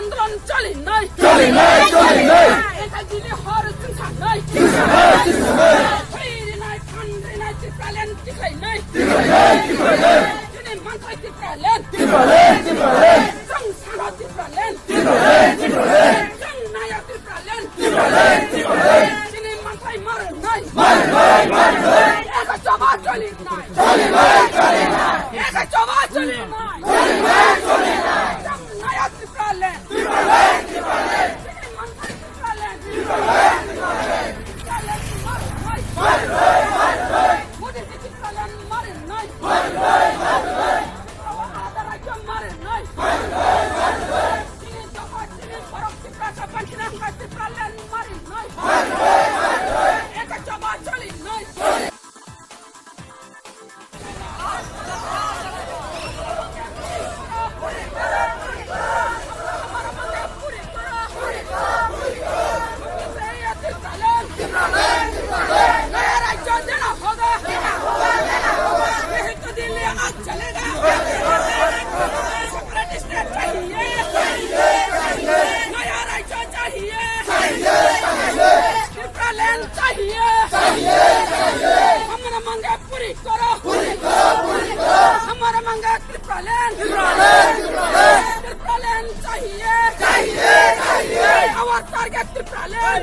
আন্দোলন চলে নাই এটা দিলে হর চিন্তা নাই ফিরে নাই ফান্ডে নাই টিকালেন টিকাই নাই তিনি মাথায় টিকালেন জং সারা টিকালেন জং নায়া টিকালেন তিনি মাথায় মারে নাই একা জবা চলে নাই একা জবা চলে নাই জং নায়া টিকালেন তিনি মাথায় টিকালেন মোদি টিকালেন মারে নাই আদারাজ্য মারে নাই তিনি জবা তিনি ফরক টিকা পাঁচনা টিকালেন মারে নাই একা জবা চলে নাই हमारा मांगे पूरी करो हमारा मांगे ट्रिपलेन चाहिए आवर टारगेट ट्रिपलेन